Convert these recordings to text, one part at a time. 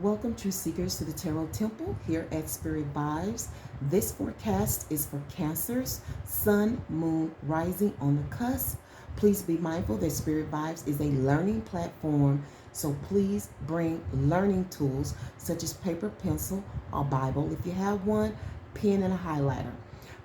Welcome, true seekers, to the Tarot Temple here at Spearit Vibes. This forecast is for Cancers, Sun, Moon, Rising on the cusp. Please be mindful that Spearit Vibes is a learning platform, so please bring learning tools such as paper, pencil, or Bible if you have one, pen, and a highlighter.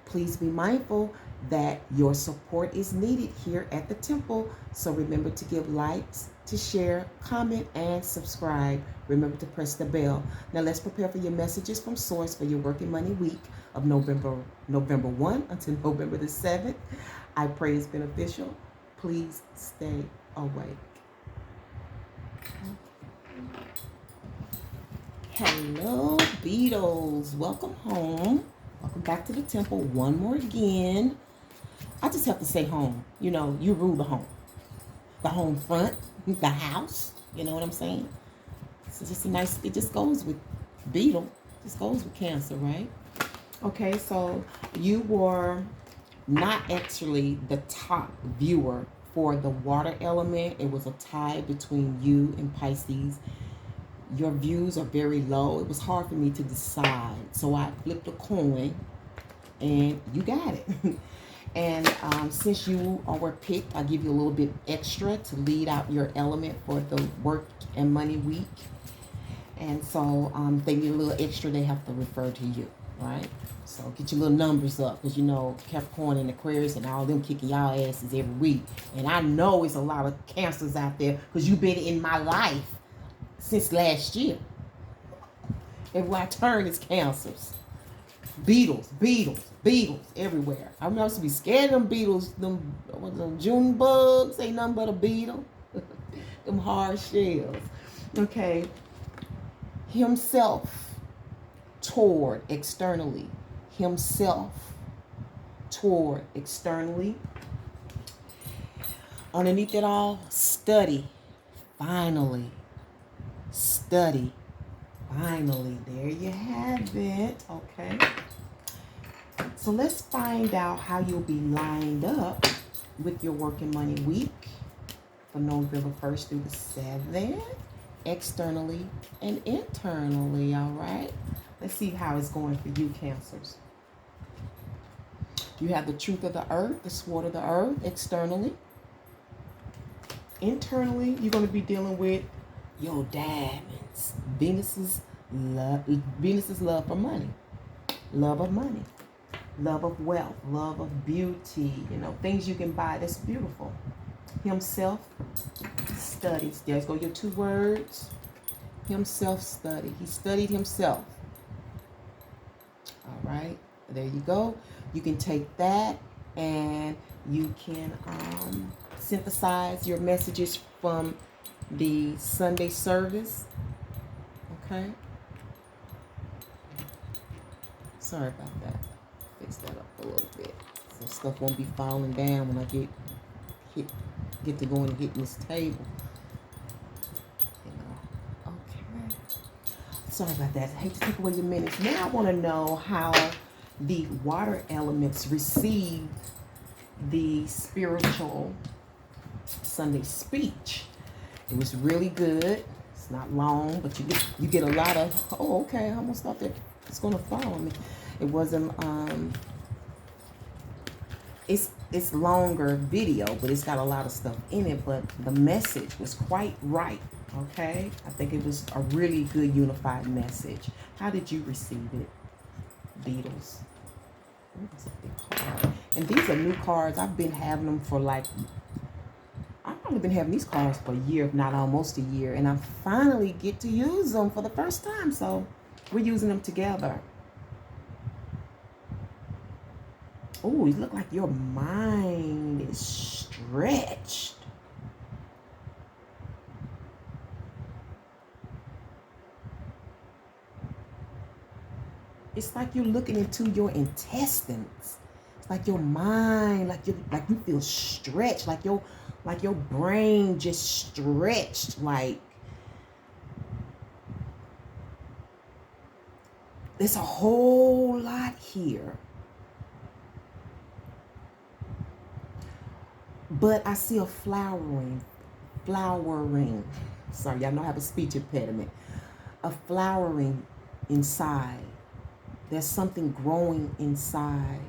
Please be mindful that your support is needed here at the temple, so remember to give likes, to share, comment, and subscribe. Remember to press the bell. Now let's prepare for your messages from Source for your working money week of November 1 until November the 7th. I pray it's beneficial. Please stay awake. Hello, Beatles. Welcome home. Welcome back to the temple one more again. I just have to say home. You know, you rule the home front, the house. You know what I'm saying? It's just a nice, it just goes with Beetle. Just goes with Cancer, right? Okay, so you were not actually the top viewer for the water element. It was a tie between you and Pisces. Your views are very low. It was hard for me to decide. So I flipped a coin and you got it. And since you were picked, I'll give you a little bit extra to lead out your element for the work and money week. And so they need a little extra, they have to refer to you, right? So get your little numbers up, because you know Capricorn and Aquarius and all them kicking y'all asses every week. And I know it's a lot of Cancers out there, because you've been in my life since last year. Everywhere I turn, it's Cancers. Beetles everywhere. I used to be scared of them beetles. Them June bugs ain't nothing but a beetle. Them hard shells. Okay. Himself toward externally. Himself toward externally. Underneath it all, study. Finally. Study. Finally. There you have it. Okay. So let's find out how you'll be lined up with your working money week for November 1st through the 7th, externally and internally, all right? Let's see how it's going for you, Cancers. You have the truth of the earth, the sword of the earth, externally. Internally, you're going to be dealing with your diamonds. Venus's love for money. Love of money. Love of wealth, love of beauty, you know, things you can buy that's beautiful. Himself studies. There's go your two words. Himself study. He studied himself. All right, there you go. You can take that and you can synthesize your messages from the Sunday service. Okay. Sorry about that. Fix that up a little bit so stuff won't be falling down when I get to going and hitting this table. You know. Okay. Sorry about that. I hate to take away your minutes. Now I want to know how the water elements received the spiritual Sunday speech. It was really good. It's not long, but you get a lot of. Oh, okay. I almost thought that it's gonna fall on me. It wasn't, it's longer video, but it's got a lot of stuff in it, but the message was quite right, okay? I think it was a really good unified message. How did you receive it, Beatles? Ooh, that's a big card. And these are new cards. I've been having them for like, I've probably been having these cards for a year, if not almost a year, and I finally get to use them for the first time, so we're using them together. Oh, you look like your mind is stretched. It's like you're looking into your intestines. It's like your mind, like you feel stretched, like your brain just stretched, like there's a whole lot here. But I see a flowering. Sorry, y'all know I have a speech impediment. a flowering inside. There's something growing inside.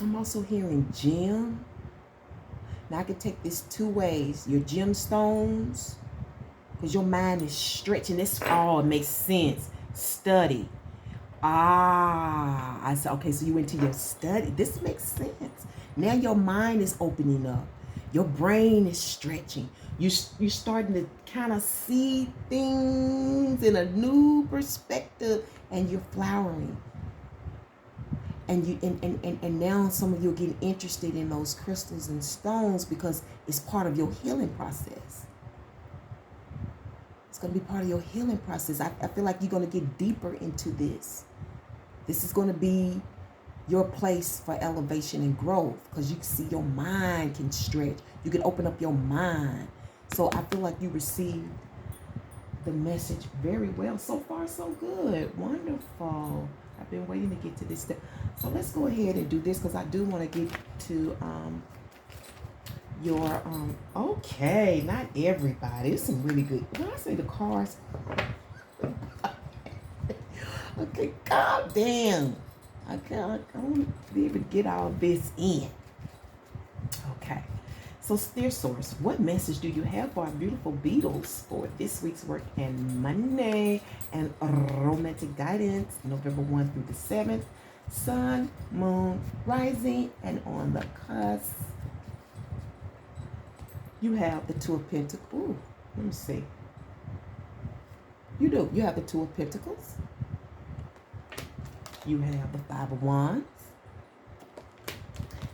I'm also hearing gem. Now I can take this two ways. Your gemstones, because your mind is stretching. This all makes sense. Study. I said, okay, so you went to your study. This makes sense. Now your mind is opening up. Your brain is stretching. You're starting to kind of see things in a new perspective, and you're flowering. And you and now some of you are getting interested in those crystals and stones because it's part of your healing process. It's going to be part of your healing process. I feel like you're going to get deeper into this. This is going to be your place for elevation and growth because you can see your mind can stretch. You can open up your mind. So I feel like you received the message very well. So far, so good. Wonderful. I've been waiting to get to this step. So let's go ahead and do this because I do want to get to your okay, not everybody. It's some really good. When I say the cards, okay, calm down. I want to be able to get all this in. Okay. So, Steer Source, what message do you have for our beautiful Beatles for this week's work and money and romantic guidance, November 1 through the 7th, Sun, Moon, Rising, and on the cusp? You have the Two of Pentacles. Ooh, let me see. You do. You have the Two of Pentacles. You have the Five of Wands.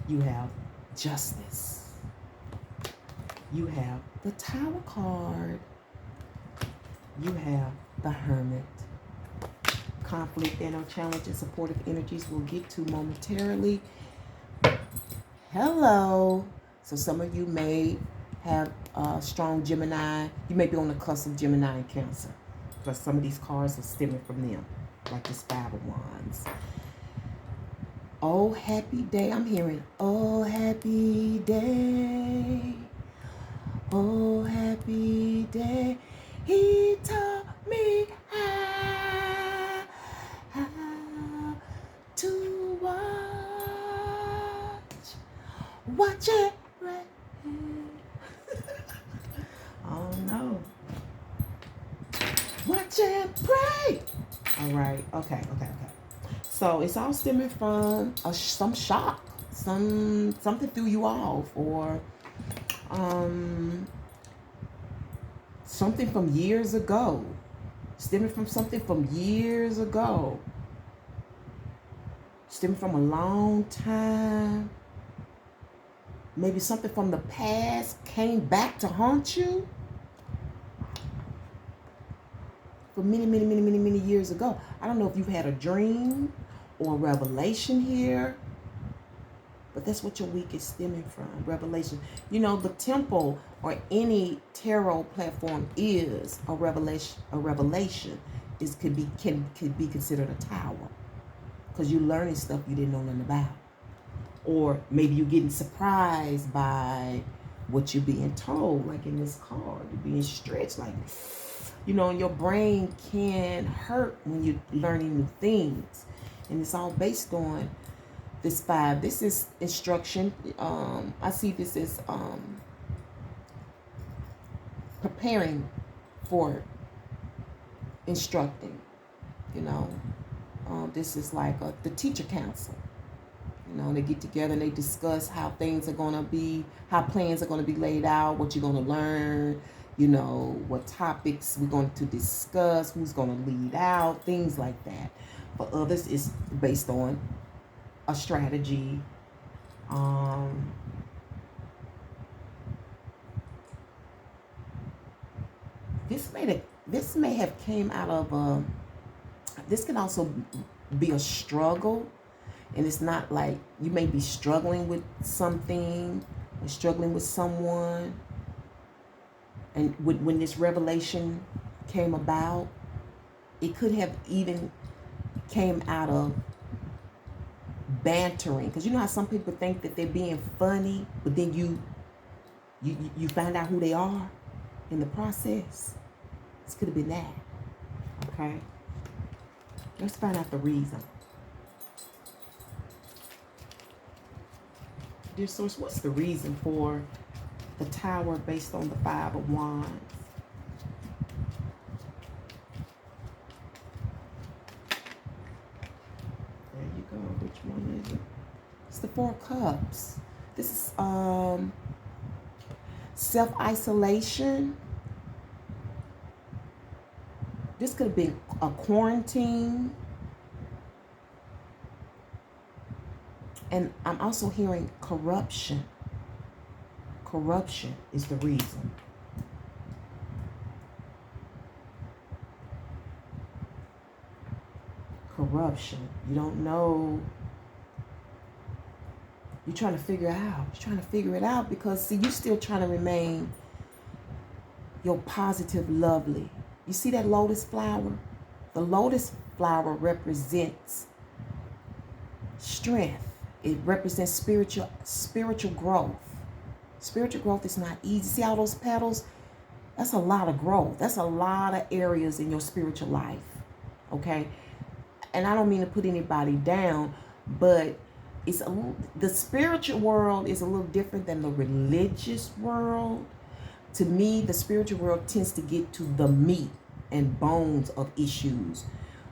You have Justice. You have the Tower card. You have the Hermit. Conflict and or challenges, supportive energies we'll get to momentarily. Hello. So some of you may have strong Gemini. You may be on the cusp of Gemini and Cancer. Because some of these cards are stemming from them. Like this Five of Wands. Oh, happy day. I'm hearing, oh, happy day. Oh, happy day. He taught me how to watch it rain. Oh, no. Watch and pray. All right. Okay. So it's all stemming from some shock, something threw you off, or something from years ago, stemming from something from years ago, stemming from a long time. Maybe something from the past came back to haunt you. For many years ago. I don't know if you've had a dream or a revelation here, but that's what your week is stemming from, revelation. You know, the temple or any tarot platform is a revelation. A revelation could be considered a tower because you're learning stuff you didn't know nothing about, or maybe you're getting surprised by what you're being told. Like in this card, you're being stretched, like. You know, and your brain can hurt when you're learning new things. And it's all based on this 5. This is instruction. I see this as preparing for instructing. You know, this is like the teacher council. You know, they get together and they discuss how things are going to be, how plans are going to be laid out, what you're going to learn. You know, what topics we're going to discuss, who's going to lead out, things like that. For others, it's based on a strategy. This may have came out of this can also be a struggle, and it's not like you may be struggling with something or struggling with someone. And when this revelation came about, it could have even came out of bantering. Because you know how some people think that they're being funny, but then you find out who they are in the process. This could have been that. Okay? Let's find out the reason. Dear Source, what's the reason for the Tower based on the Five of Wands? There you go. Which one is it? It's the Four of Cups. This is self-isolation. This could have been a quarantine. And I'm also hearing corruption. Corruption is the reason. Corruption. You don't know. You're trying to figure it out. You're trying to figure it out because, see, you're still trying to remain your positive, lovely. You see that lotus flower? The lotus flower represents strength. It represents spiritual growth. Spiritual growth is not easy. See all those petals? That's a lot of growth. That's a lot of areas in your spiritual life. Okay? And I don't mean to put anybody down, but the spiritual world is a little different than the religious world. To me, the spiritual world tends to get to the meat and bones of issues,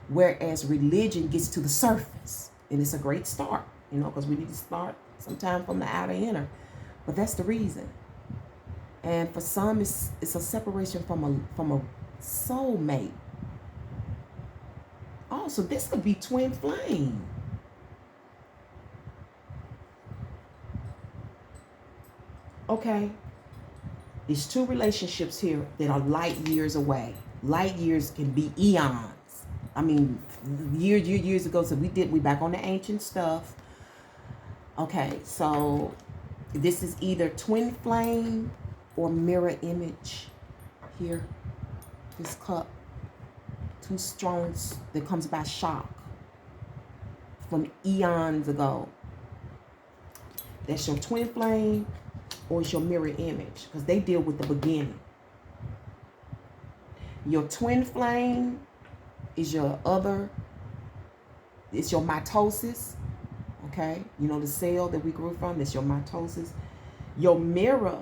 whereas religion gets to the surface. And it's a great start, because we need to start sometime from the outer inner. But that's the reason. And for some, it's a separation from a soulmate. Also, this could be twin flame. Okay. There's two relationships here that are light years away. Light years can be eons. I mean, years ago. So we back on the ancient stuff. Okay, so this is either twin flame or mirror image here. This cup. Two stones that comes by shock from eons ago. That's your twin flame or it's your mirror image, because they deal with the beginning. Your twin flame is it's your mitosis. Okay, the cell that we grew from, that's your mitosis. Your mirror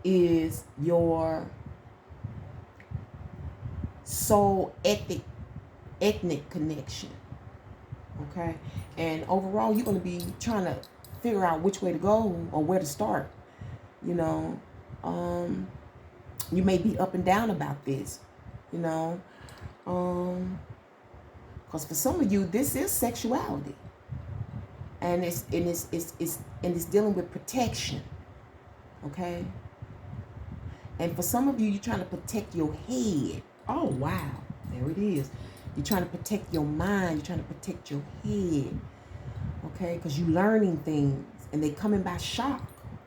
is your soul ethnic connection. Okay, and overall you're going to be trying to figure out which way to go or where to start. You may be up and down about this, because for some of you this is sexuality, and it's dealing with protection. Okay, and for some of you, you're trying to protect your head. Oh wow, there it is. You're trying to protect your mind. You're trying to protect your head. Okay, because you're learning things, and they coming by shock.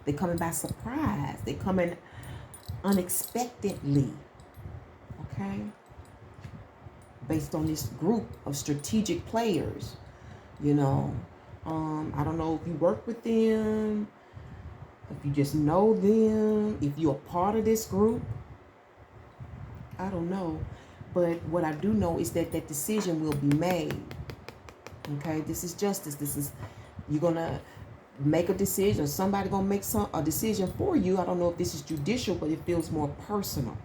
They coming by surprise. They coming unexpectedly. Okay, based on this group of strategic players. I don't know if you work with them, if you just know them, if you're a part of this group. I don't know, but what I do know is that that decision will be made. Okay, this is justice. You're gonna make a decision. Somebody gonna make a decision for you. I don't know if this is judicial, but it feels more personal.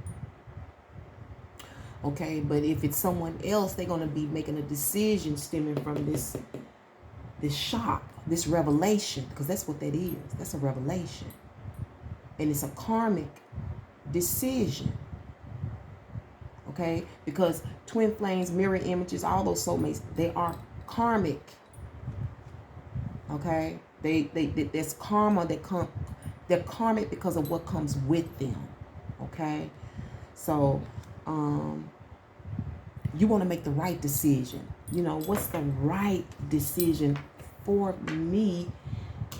Okay, but if it's someone else, they're gonna be making a decision stemming from this shock, this revelation, because that's what that is. That's a revelation, and it's a karmic decision. Okay, because twin flames, mirror images, all those soulmates, they are karmic. Okay, there's karma that they're karmic because of what comes with them. Okay, so you want to make the right decision. What's the right decision for me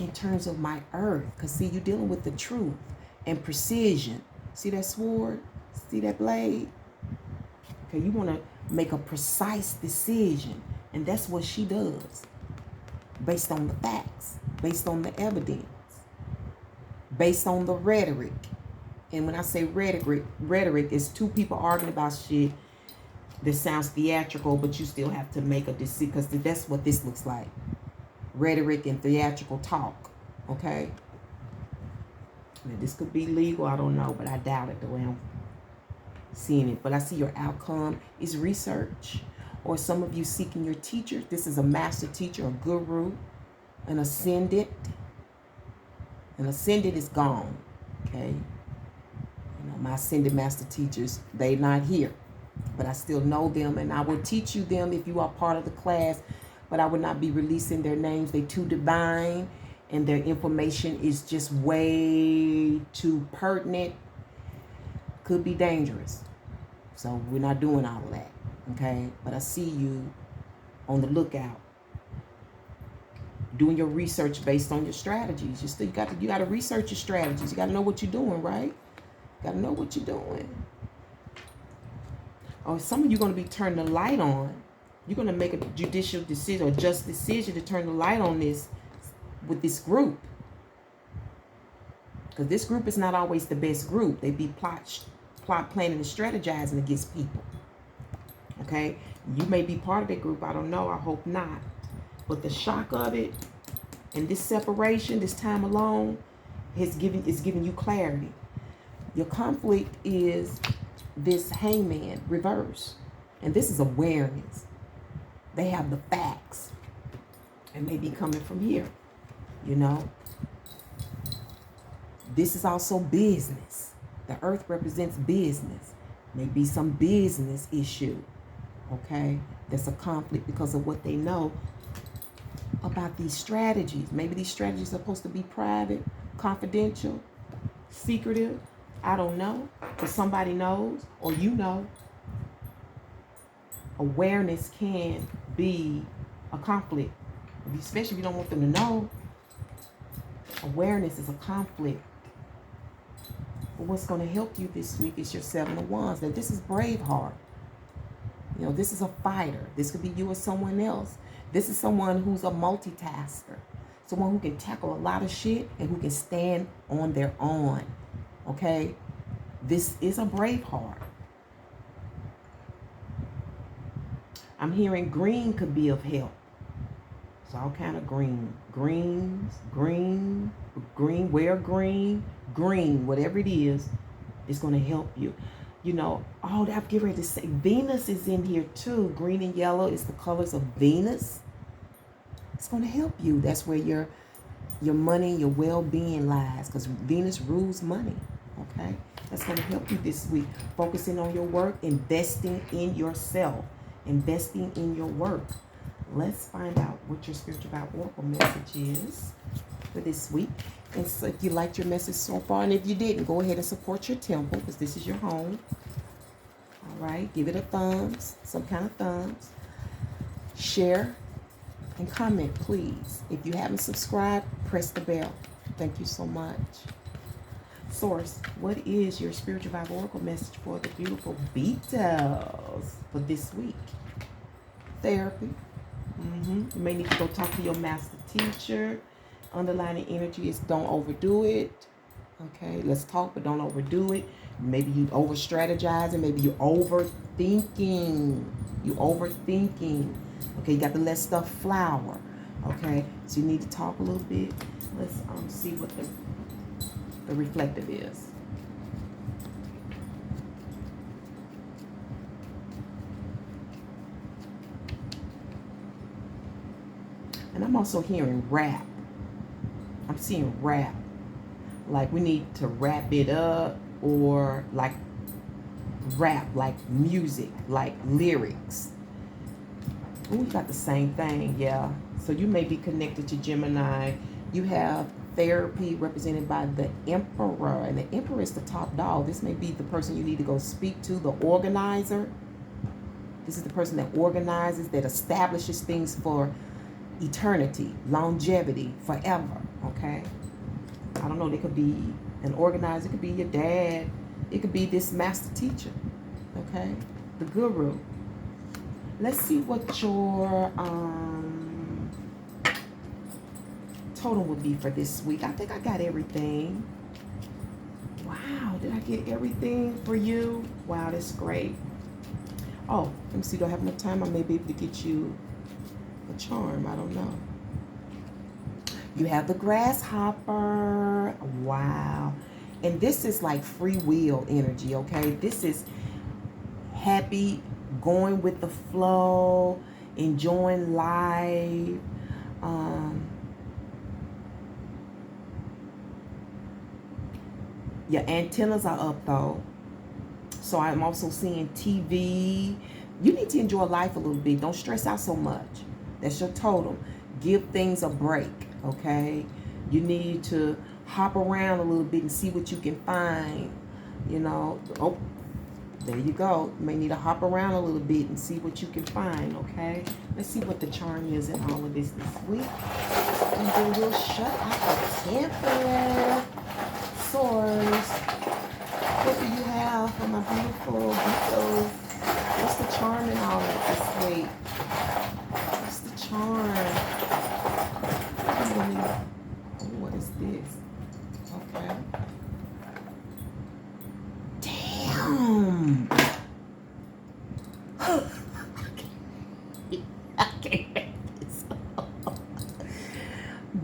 in terms of my earth? Because see, you're dealing with the truth and precision. See that sword? See that blade? Okay, you want to make a precise decision, and that's what she does. based on the facts, based on the evidence, based on the rhetoric. And when I say rhetoric is two people arguing about shit that sounds theatrical, but you still have to make a decision, because that's what this looks like. Rhetoric and theatrical talk. Okay? Now, this could be legal, I don't know, but I doubt it the way I'm seeing it. But I see your outcome is research. Or some of you seeking your teacher. This is a master teacher, a guru, an ascendant. An ascendant is gone. Okay? You know, my ascendant master teachers, they not here. But I still know them, and I will teach you them if you are part of the class. But I would not be releasing their names. They too divine, and their information is just way too pertinent. Could be dangerous. So we're not doing all of that. Okay? But I see you on the lookout, doing your research based on your strategies. You got to research your strategies. You got to know what you're doing, right? Got to know what you're doing. Or some of you are going to be turning the light on. You're going to make a judicial decision or just decision to turn the light on this with this group. Because this group is not always the best group. They be plot planning and strategizing against people. Okay? You may be part of that group. I don't know. I hope not. But the shock of it and this separation, this time alone, is giving you clarity. Your conflict is this hangman reverse. And this is awareness. They have the facts. And they be coming from here. You know? This is also business. The earth represents business. Maybe some business issue. Okay? That's a conflict because of what they know about these strategies. Maybe these strategies are supposed to be private, confidential, secretive. I don't know. But somebody knows, or you know. Awareness can be a conflict. Especially if you don't want them to know. Awareness is a conflict. But what's going to help you this week is your 7 of Wands. Now, this is Braveheart. You know, this is a fighter. This could be you or someone else. This is someone who's a multitasker. Someone who can tackle a lot of shit and who can stand on their own. Okay? This is a Braveheart. I'm hearing green could be of help. It's all kind of green. Green, wear green, whatever it is going to help you. You know, I'm getting ready to say, Venus is in here too. Green and yellow is the colors of Venus. It's going to help you. That's where your money, your well-being lies, because Venus rules money. Okay? That's going to help you this week. Focusing on your work, investing in yourself, investing in your work. Let's find out what your Spiritual Vibe Oracle message is for this week. And so if you liked your message so far, and if you didn't, go ahead and support your temple, because this is your home. All right, give it a thumbs, some kind of thumbs. Share and comment, please. If you haven't subscribed, press the bell. Thank you so much. Source, what is your Spiritual Vibe Oracle message for the beautiful Beatles for this week? Therapy. You may need to go talk to your master teacher. Underlying energy is don't overdo it. Okay, let's talk, but don't overdo it. Maybe you over strategizing. Maybe you overthinking. Okay, you got to let stuff flower. Okay, so you need to talk a little bit. Let's see what the reflective is. And I'm also hearing rap. I'm seeing rap. Like we need to wrap it up, or like rap, like music, like lyrics. Ooh, we got the same thing, yeah. So you may be connected to Gemini. You have therapy represented by the Emperor. And the Emperor is the top dog. This may be the person you need to go speak to, the organizer. This is the person that organizes, that establishes things for eternity, longevity, forever, okay? I don't know, they could be an organizer, it could be your dad, it could be this master teacher, okay? The guru. Let's see what your totem would be for this week. I think I got everything. Wow, did I get everything for you? Wow, that's great. Oh, let me see, do I have enough time? I may be able to get you a charm. I don't know. You have the grasshopper. Wow. And this is like free will energy, okay? This is happy, going with the flow, enjoying life. Your antennas are up though. So I'm also seeing TV. You need to enjoy life a little bit. Don't stress out so much. That's your totem. Give things a break, okay? You need to hop around a little bit and see what you can find. You know, oh, there you go. You may need to hop around a little bit and see what you can find, okay? Let's see what the charm is in all of this week. And then we'll shut out the temper. Swords. What do you have for my beautiful beetles? What's the charm in all of this week? What's the charm? Oh, what is this? Okay. Damn. I can't make this up.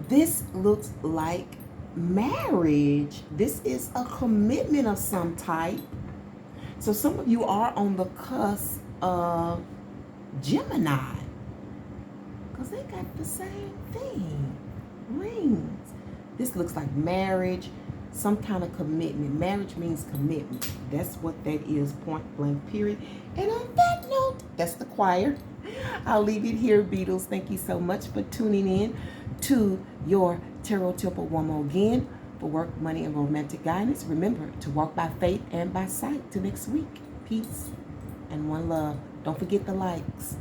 This looks like marriage. This is a commitment of some type. So some of you are on the cusp of Gemini, because they got the same thing, rings. This looks like marriage, some kind of commitment. Marriage means commitment. That's what that is, point blank, period. And on that note, that's the choir. I'll leave it here, Beatles. Thank you so much for tuning in to your Tarot Temple one more again for work, money, and romantic guidance. Remember to walk by faith and by sight. Till next week. Peace and one love. Don't forget the likes.